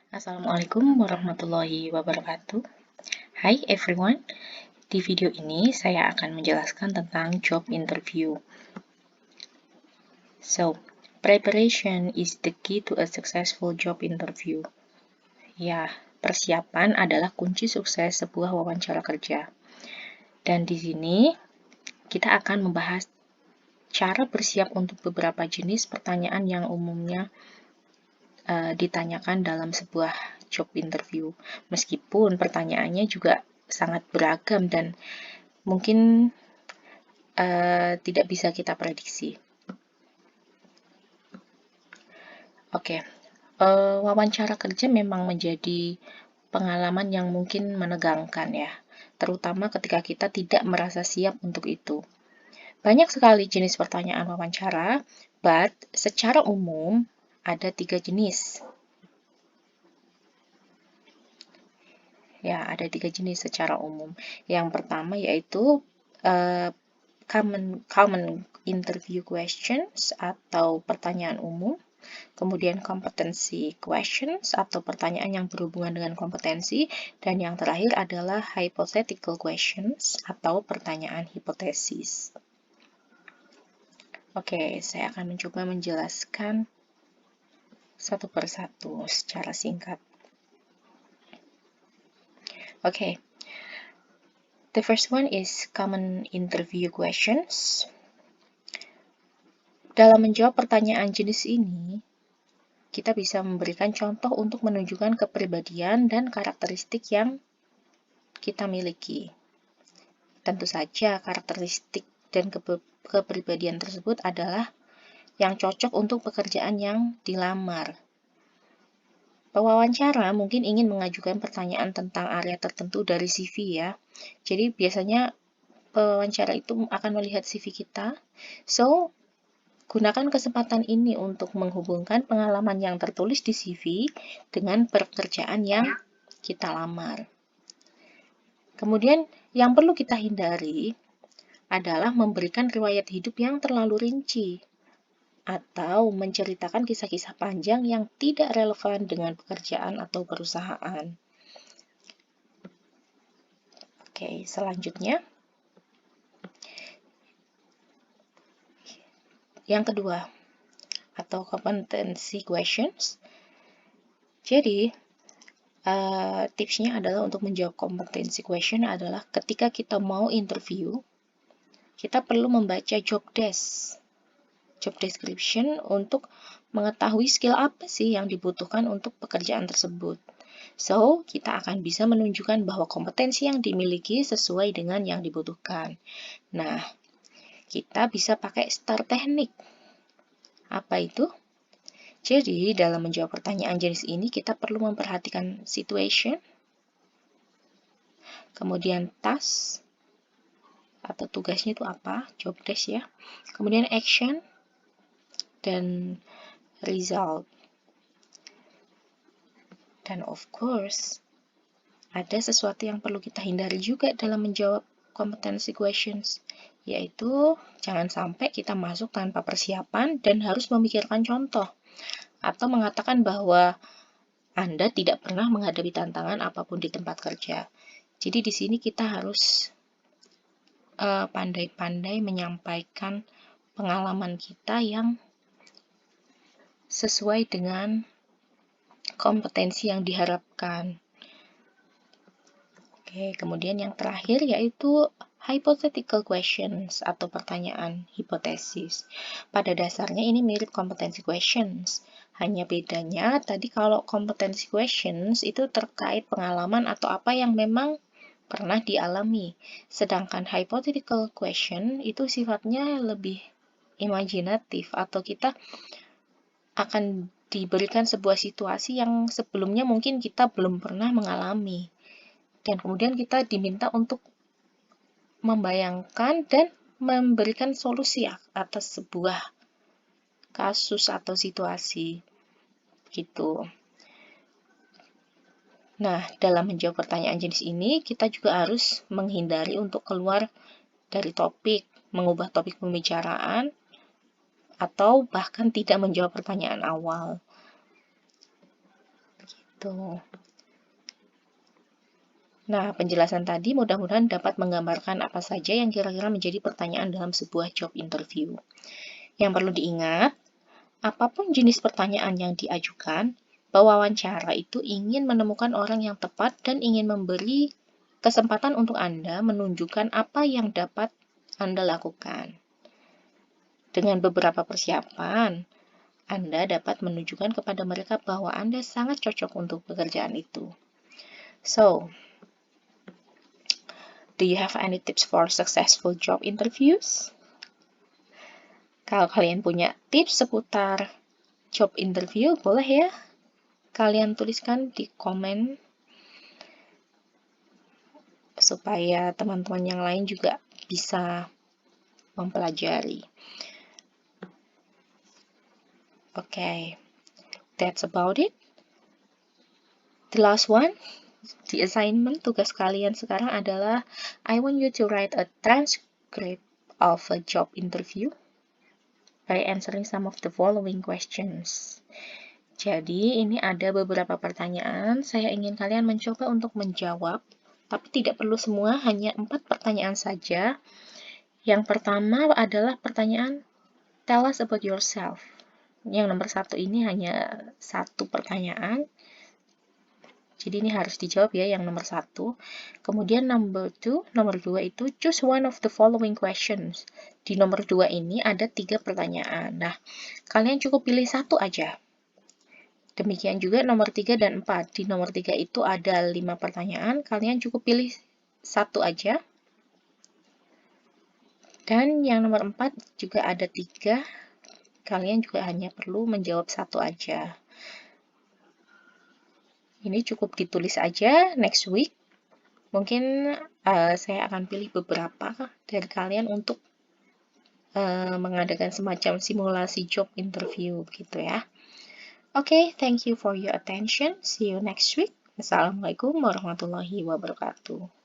Assalamualaikum warahmatullahi wabarakatuh. Hi everyone, di video ini saya akan menjelaskan tentang job interview. So, preparation is the key to a successful job interview. Ya, persiapan adalah kunci sukses sebuah wawancara kerja. Dan di sini kita akan membahas cara bersiap untuk beberapa jenis pertanyaan yang umumnya ditanyakan dalam sebuah job interview. Meskipun pertanyaannya juga sangat beragam dan mungkin tidak bisa kita prediksi. Oke, wawancara kerja memang menjadi pengalaman yang mungkin menegangkan ya, terutama ketika kita tidak merasa siap untuk itu. Banyak sekali jenis pertanyaan wawancara, but secara umum ada 3 jenis. Ya, ada 3 jenis secara umum. Yang pertama yaitu common interview questions atau pertanyaan umum. Kemudian competency questions atau pertanyaan yang berhubungan dengan kompetensi. Dan yang terakhir adalah hypothetical questions atau pertanyaan hipotesis. Oke, saya akan mencoba menjelaskan satu persatu secara singkat. Okay, the first one is common interview questions. Dalam menjawab pertanyaan jenis ini, kita bisa memberikan contoh untuk menunjukkan kepribadian dan karakteristik yang kita miliki. Tentu saja karakteristik dan kepribadian tersebut adalah yang cocok untuk pekerjaan yang dilamar. Pewawancara mungkin ingin mengajukan pertanyaan tentang area tertentu dari CV ya. Jadi biasanya pewawancara itu akan melihat CV kita. So, gunakan kesempatan ini untuk menghubungkan pengalaman yang tertulis di CV dengan pekerjaan yang kita lamar. Kemudian, yang perlu kita hindari adalah memberikan riwayat hidup yang terlalu rinci atau menceritakan kisah-kisah panjang yang tidak relevan dengan pekerjaan atau perusahaan. Oke, selanjutnya. Yang kedua, atau competency questions. Jadi, tipsnya adalah untuk menjawab competency question adalah ketika kita mau interview, kita perlu membaca job description untuk mengetahui skill apa sih yang dibutuhkan untuk pekerjaan tersebut. So, kita akan bisa menunjukkan bahwa kompetensi yang dimiliki sesuai dengan yang dibutuhkan. Nah, kita bisa pakai STAR teknik. Apa itu? Jadi, dalam menjawab pertanyaan jenis ini, kita perlu memperhatikan situation, kemudian task, atau tugasnya itu apa, job desk ya, kemudian action, dan result. Dan of course, ada sesuatu yang perlu kita hindari juga dalam menjawab competency questions, yaitu jangan sampai kita masuk tanpa persiapan dan harus memikirkan contoh, atau mengatakan bahwa Anda tidak pernah menghadapi tantangan apapun di tempat kerja. Jadi di sini kita harus pandai-pandai menyampaikan pengalaman kita yang sesuai dengan kompetensi yang diharapkan. Oke, kemudian yang terakhir yaitu hypothetical questions atau pertanyaan hipotesis. Pada dasarnya ini mirip competency questions. Hanya bedanya tadi kalau competency questions itu terkait pengalaman atau apa yang memang pernah dialami. Sedangkan hypothetical question itu sifatnya lebih imajinatif atau kita akan diberikan sebuah situasi yang sebelumnya mungkin kita belum pernah mengalami. Dan kemudian kita diminta untuk membayangkan dan memberikan solusi atas sebuah kasus atau situasi. Gitu. Nah, dalam menjawab pertanyaan jenis ini, kita juga harus menghindari untuk keluar dari topik, mengubah topik pembicaraan, atau bahkan tidak menjawab pertanyaan awal. Tuh. Nah, penjelasan tadi mudah-mudahan dapat menggambarkan apa saja yang kira-kira menjadi pertanyaan dalam sebuah job interview. Yang perlu diingat, apapun jenis pertanyaan yang diajukan, pewawancara itu ingin menemukan orang yang tepat dan ingin memberi kesempatan untuk Anda menunjukkan apa yang dapat Anda lakukan. Dengan beberapa persiapan, Anda dapat menunjukkan kepada mereka bahwa Anda sangat cocok untuk pekerjaan itu. So, do you have any tips for successful job interviews? Kalau kalian punya tips seputar job interview, boleh ya kalian tuliskan di komen supaya teman-teman yang lain juga bisa mempelajari. Okay, that's about it. The last one, the assignment, tugas kalian sekarang adalah I want you to write a transcript of a job interview by answering some of the following questions. Jadi, ini ada beberapa pertanyaan. Saya ingin kalian mencoba untuk menjawab, tapi tidak perlu semua, hanya 4 pertanyaan saja. Yang pertama adalah pertanyaan, tell us about yourself. Yang nomor 1 ini hanya 1 pertanyaan. Jadi ini harus dijawab ya yang nomor 1. Kemudian nomor 2 itu choose one of the following questions. Di nomor 2 ini ada 3 pertanyaan. Nah, kalian cukup pilih 1 aja. Demikian juga nomor 3 dan 4. Di nomor 3 itu ada 5 pertanyaan, kalian cukup pilih 1 aja. Dan yang nomor 4 juga ada 3, kalian juga hanya perlu menjawab 1 aja. Ini cukup ditulis aja next week. Mungkin saya akan pilih beberapa dari kalian untuk mengadakan semacam simulasi job interview gitu ya. Okay, thank you for your attention. See you next week. Assalamualaikum warahmatullahi wabarakatuh.